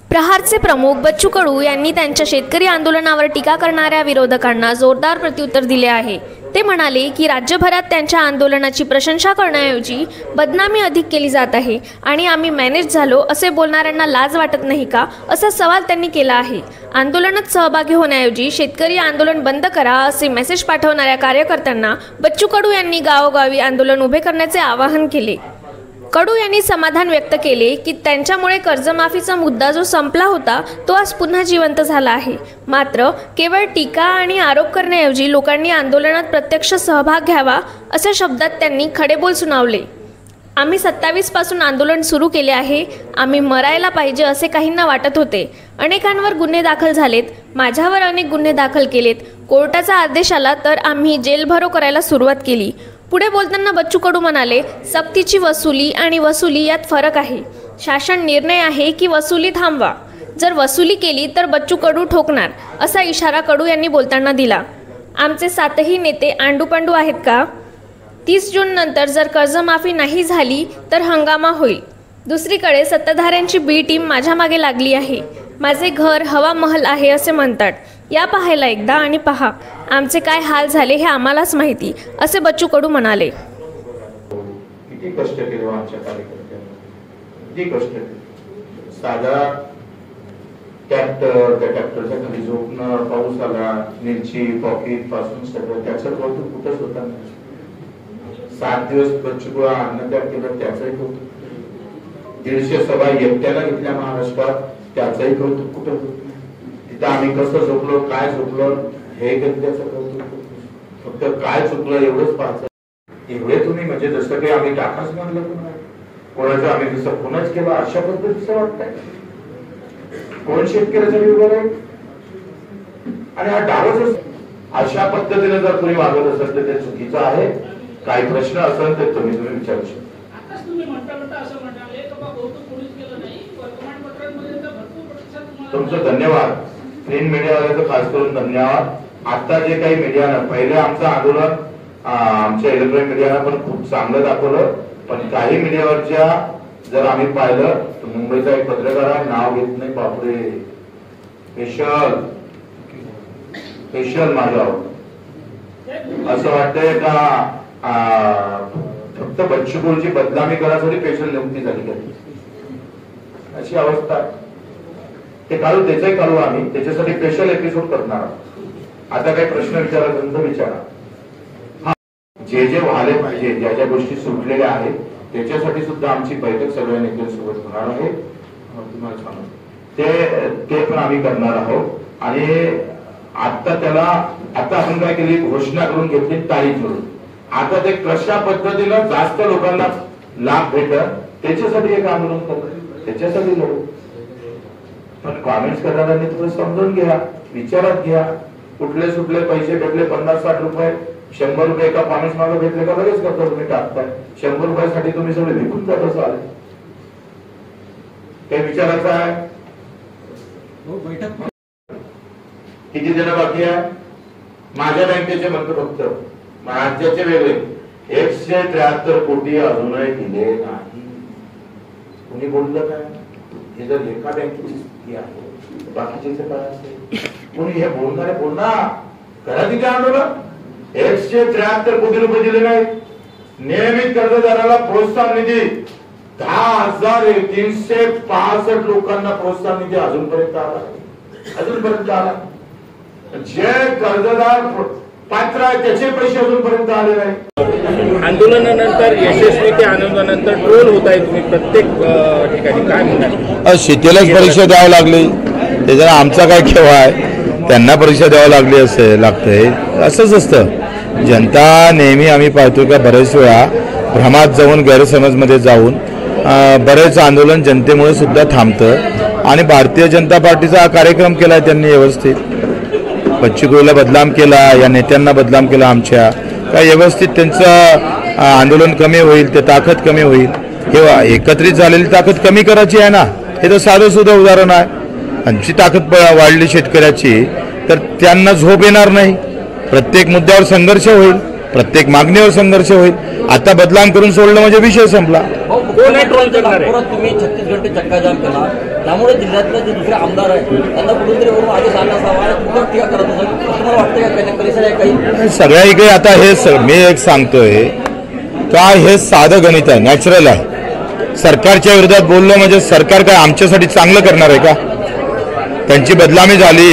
प्रहारचे प्रमुख बच्चू कडू यांनी त्यांच्या शेतकरी आंदोलनावर टीका करणाऱ्या विरोधकांना जोरदार प्रत्युत्तर दिले आहे। ते म्हणाले की राज्यभरात त्यांच्या आंदोलनाची प्रशंसा करण्याऐवजी बदनामी अधिक केली जात आहे आणि आम्ही मॅनेज झालो असे बोलणाऱ्यांना लाज वाटत नाही का, असा सवाल त्यांनी केला आहे। आंदोलनात सहभागी होण्याऐवजी शेतकरी आंदोलन बंद करा असे मेसेज पाठवणाऱ्या कार्यकर्त्यांना बच्चू कडू यांनी गावोगावी आंदोलन उभे करण्याचे आवाहन केले। कडू यांनी समाधान व्यक्त केले की त्यांच्यामुळे कर्जमाफीचा मुद्दा जो संपला होता तो आज पुन्हा जिवंत झाला आहे। मात्र केवळ टीका आणि आरोप करण्याऐवजी लोकांनी आंदोलनात प्रत्यक्ष सहभाग घ्यावा अशा शब्दात त्यांनी खडेबोल सुनावले। आम्ही 27 पासून आंदोलन सुरू केले आहे। आम्ही मरायला पाहिजे असे काहींना वाटत होते। अनेकांवर गुन्हे दाखल झालेत, माझ्यावर अनेक गुन्हे दाखल केलेत। कोर्टाचा आदेश आला तर आम्ही जेलभरो करायला सुरुवात केली। पुढे बोलताना बच्चू कडू म्हणाले, सक्तीची वसुली आणि वसुली यात फरक आहे। शासन निर्णय आहे की वसुली थांबवा, जर वसुली केली तर बच्चू कडू ठोकणार, असा इशारा कडू यांनी बोलताना दिला। आमचे 7ही नेते आंडूपांडू आहेत का? 30 जून नंतर जर कर्जमाफी नाही झाली तर हंगामा होईल। दुसरीकडे सत्ताधाऱ्यांची बी टीम माझ्या मागे लागली आहे। माझे घर हवा महल आहे असे म्हणतात। या पाहायला एकदा आणि पहा आमचे काय हाल झाले हे आम्हालाच माहिती, असे बच्चू कडू म्हणाले। किती कष्ट केले आमच्या कार्यकर्त्यांनी, किती कष्ट केले। साधा ट्रॅक्टर, त्या ट्रॅक्टरच्या खाली झोपणं, पाऊस आला, मिरची पॉकेट पासून सगळं, त्याचं कौतुक कुठंच होता नाही। 7 दिवस बच्चू कडू अन्नत्याग केलं, त्याचंही कौतुक। 150 सभा एकट्याला घेतल्या महाराष्ट्रात, त्याचंही कौतुक कुठं होतं। तिथं आम्ही कसं झोपलो, काय झोपलो हे त्याचं कौतुक। फक्त काय चुकलं एवढंच पाहायचं। एवढे तुम्ही म्हणजे जसं काही आम्ही टाकाच मानलं तुम्हाला, कोणाचं आम्ही तसं कोणाच केलं अशा पद्धतीचं वाटतंय। कोण शेतकऱ्यासाठी उभं राहील आणि हा डावच अशा पद्धतीने जर तुम्ही वागत असाल तर ते चुकीचं आहे। काही प्रश्न असेल तर तुम्ही विचारू शकता। तुमचं धन्यवाद, प्रिंट मीडियावाल्याचं खास करून धन्यवाद। आता जे काही मीडियानं पहिले आमचं आंदोलन आमच्या इलेक्ट्रॉनिक मीडियानं पण खूप चांगलं दाखवलं, पण काही मीडियावरच्या जर आम्ही पाहिलं तर मुंबईचा एक पत्रकार आहे, नाव घेत नाही, बापरे, स्पेशल माझ्यावर असं वाटतंय का फक्त बच्चू कडूची बदनामी करण्यासाठी स्पेशल नियुक्ती झाली अशी अवस्था आहे। ते काढू, त्याचंही काढू, आम्ही त्याच्यासाठी स्पेशल एपिसोड करणार आहोत। आता काही प्रश्न विचारायचं तर विचारा। जे जे व्हायला पाहिजे, ज्या ज्या गोष्टी सुटलेल्या आहेत त्याच्यासाठी सुद्धा आमची बैठक सगळ्या नेत्यांसोबत होणार आहे। तुम्हाला सांगतो ते पण आम्ही करणार आहोत। आणि आता आपण काय केली, घोषणा करून घेतली तारीख म्हणून। आता ते कशा पद्धतीनं जास्त लोकांना लाभ भेटत त्याच्यासाठी एक आंदोलन करतो, त्याच्यासाठी लढू। पण कॉमेंट्स करणाऱ्यांनी थोडं समजून घ्या, विचारात घ्या। कुठले सुटले पैसे भेटले, 50-60 रुपये, 100 रुपये एका कॉमेंट्स मागे भेटले का लगेच करता तुम्ही टाकताय। 100 रुपयासाठी तुम्ही सगळे विकून जात असाल, काही विचारायचं आहे? किती जण बाकी आहे? माझ्या बँकेचे म्हणतो फक्त, राज्याचे वेगळे 173 कोटी अजूनही दिले नाही। कोणी बोललं काय? हे जर एका बँकेची स्थिती आहे, बाकीचे काय असेल? कोणी हे बोलणारे बोलणार करा तिथे आंदोलन। 173 कोटी रुपये दिले नाही। नियमित कर्जदाराला प्रोत्साहन निधी 10,365 लोकांना प्रोत्साहन निधी अजूनपर्यंत आला। जे कर्जदार पात्र आहे त्याचे पैसे अजूनपर्यंत आले नाही। आंदोलनानंतर यशस्वी ते आंदोलनानंतर ट्रोल होत आहे तुम्ही प्रत्येक ठिकाणी, काय म्हणतात? शेतीलाच परीक्षा द्यावी लागली, त्याच्यानं आमचा काय केव्हा आहे? त्यांना परीक्षा द्यावी लागली लागतंय, असंच असतं। जनता नेहमी आम्ही पाहतो का बरेच वेळा भ्रमात जाऊन, गैरसमजमध्ये जाऊन बरेच आंदोलन जनतेमुळे सुद्धा थांबतं। आणि भारतीय जनता पार्टीचा कार्यक्रम केला त्यांनी व्यवस्थित, बच्चू कडूला बदनाम केला, या नेत्यांना बदनाम केला आमच्या, काय व्यवस्थित त्यांचं आंदोलन कमी होईल, ते ताकद कमी होईल। किंवा एकत्रित झालेली ताकद कमी करायची आहे ना, हे तर साधं सुद्धा उदाहरण आहे। आमची ताकद वाढली शेतकऱ्याची तर त्यांना झोप येणार नाही, प्रत्येक मुद्द्यावर संघर्ष होईल, प्रत्येक मागणीवर संघर्ष होईल। आता बदनाम करून सोडलं म्हणजे विषय संपला। कोण आहे ट्रोल करणार आहे? नागपुरात तुम्ही 36 घंटे चक्काजाम केला, त्यामुळे जिल्ह्यातले जे दुसरे आमदार आहेत त्यांना कुठेतरी वरून आदेश आला असावा आणि तुमच्यावर टीका करत असेल असं तुम्हाला वाटतं का? काही परिसर आहे काही सगळ्या इकडे आता हे मी एक सांगतोय का हे साधं गणित आहे, नॅचरल आहे. सरकारच्या विरोधात बोललो म्हणजे सरकार काय आमच्यासाठी चांगलं करणार आहे का? त्यांची बदनामी झाली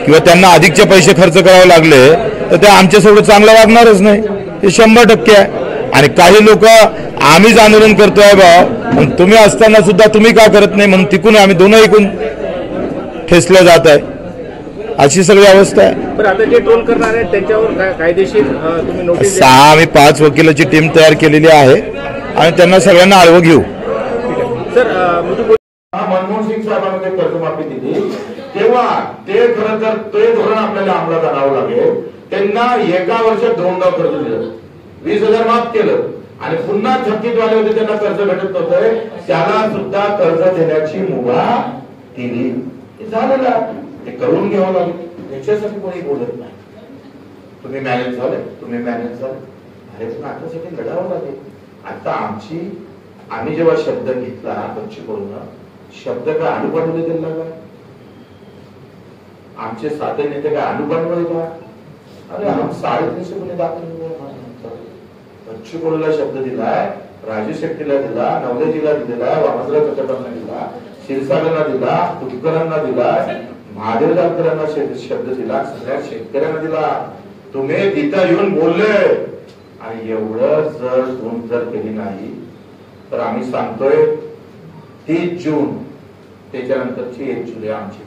किंवा त्यांना अधिकचे पैसे खर्च करावे लागले तर ते आमच्यासोबत चांगलं वागणारच नाही, हे 100% आहे. आणि काही लोक आम्हीच आंदोलन करतोय भाऊ, तुम्ही असताना सुद्धा तुम्ही का करत नाही म्हणून तिकून आम्ही दोन्ही ऐकून ठेसलं जात आहे, अशी सगळी अवस्था आहे. पण आता जे ट्रोल करणार आहेत त्यांच्यावर कायदेशीर तुम्ही नोटीस 6 आम्ही 5 वकिलाची टीम तयार केलेली आहे आणि त्यांना सगळ्यांना आळवं घेऊ. सर मनमोहन सिंग साहेबांनी ते कर्जमाफी दिली तेव्हा ते खरं तर ते धोरण आपल्याला अंमलात आणावं लागेल. त्यांना एका वर्षात 2दा कर्ज दिलं, 20,000 माफ केलं आणि पुन्हा थकीत वाले होते त्यांना कर्ज भेटत नव्हतं, त्याला सुद्धा कर्ज देण्याची मुभा दिली. हे झालेलं आहे, ते करून घ्यावं लागेल. त्याच्यासाठी कोणी बोलत नाही. तुम्ही मॅनेज झाले, तुम्ही मॅनेज झाले, अरे पण आतासाठी लढावं लागेल. आता आम्ही जेव्हा शब्द घेतला बच्चूकडून, शब्द काय अनुपाठवले त्यांना काय? आमचे साधे नेते काय अनुपाठवले का? अरे 350 गुन्हे दाखल बच्चूकडूला शब्द दिलाय, राजू शेट्टीला दिला, नवलेजीला दिलाय, वामनराव कटकांना दिला, क्षीरसागरला दिला, तुपकरांना दिलाय, महादेव जानकरांना शब्द दिला, सगळ्या शेतकऱ्यांना दिला. तुम्ही तिथं येऊन बोलले आणि एवढं जर नोंद जर केली नाही तर आम्ही सांगतोय 30 जून त्याच्यानंतरची 1 जुलै आमची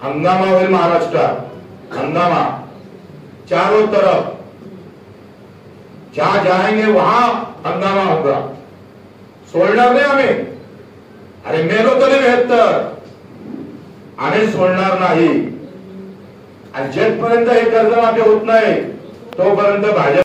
हंगामा होईल. महाराष्ट्रात हंगामा चारों तरफ, जहां जाएंगे वहां हंगामा होगा. सोडणार नाही आम्ही. अरे मेलो तरी बेहत्तर, आम्ही सोडणार नाही. आणि जेथपर्यंत हे कर्जमाफी होत नाही तोपर्यंत भाजप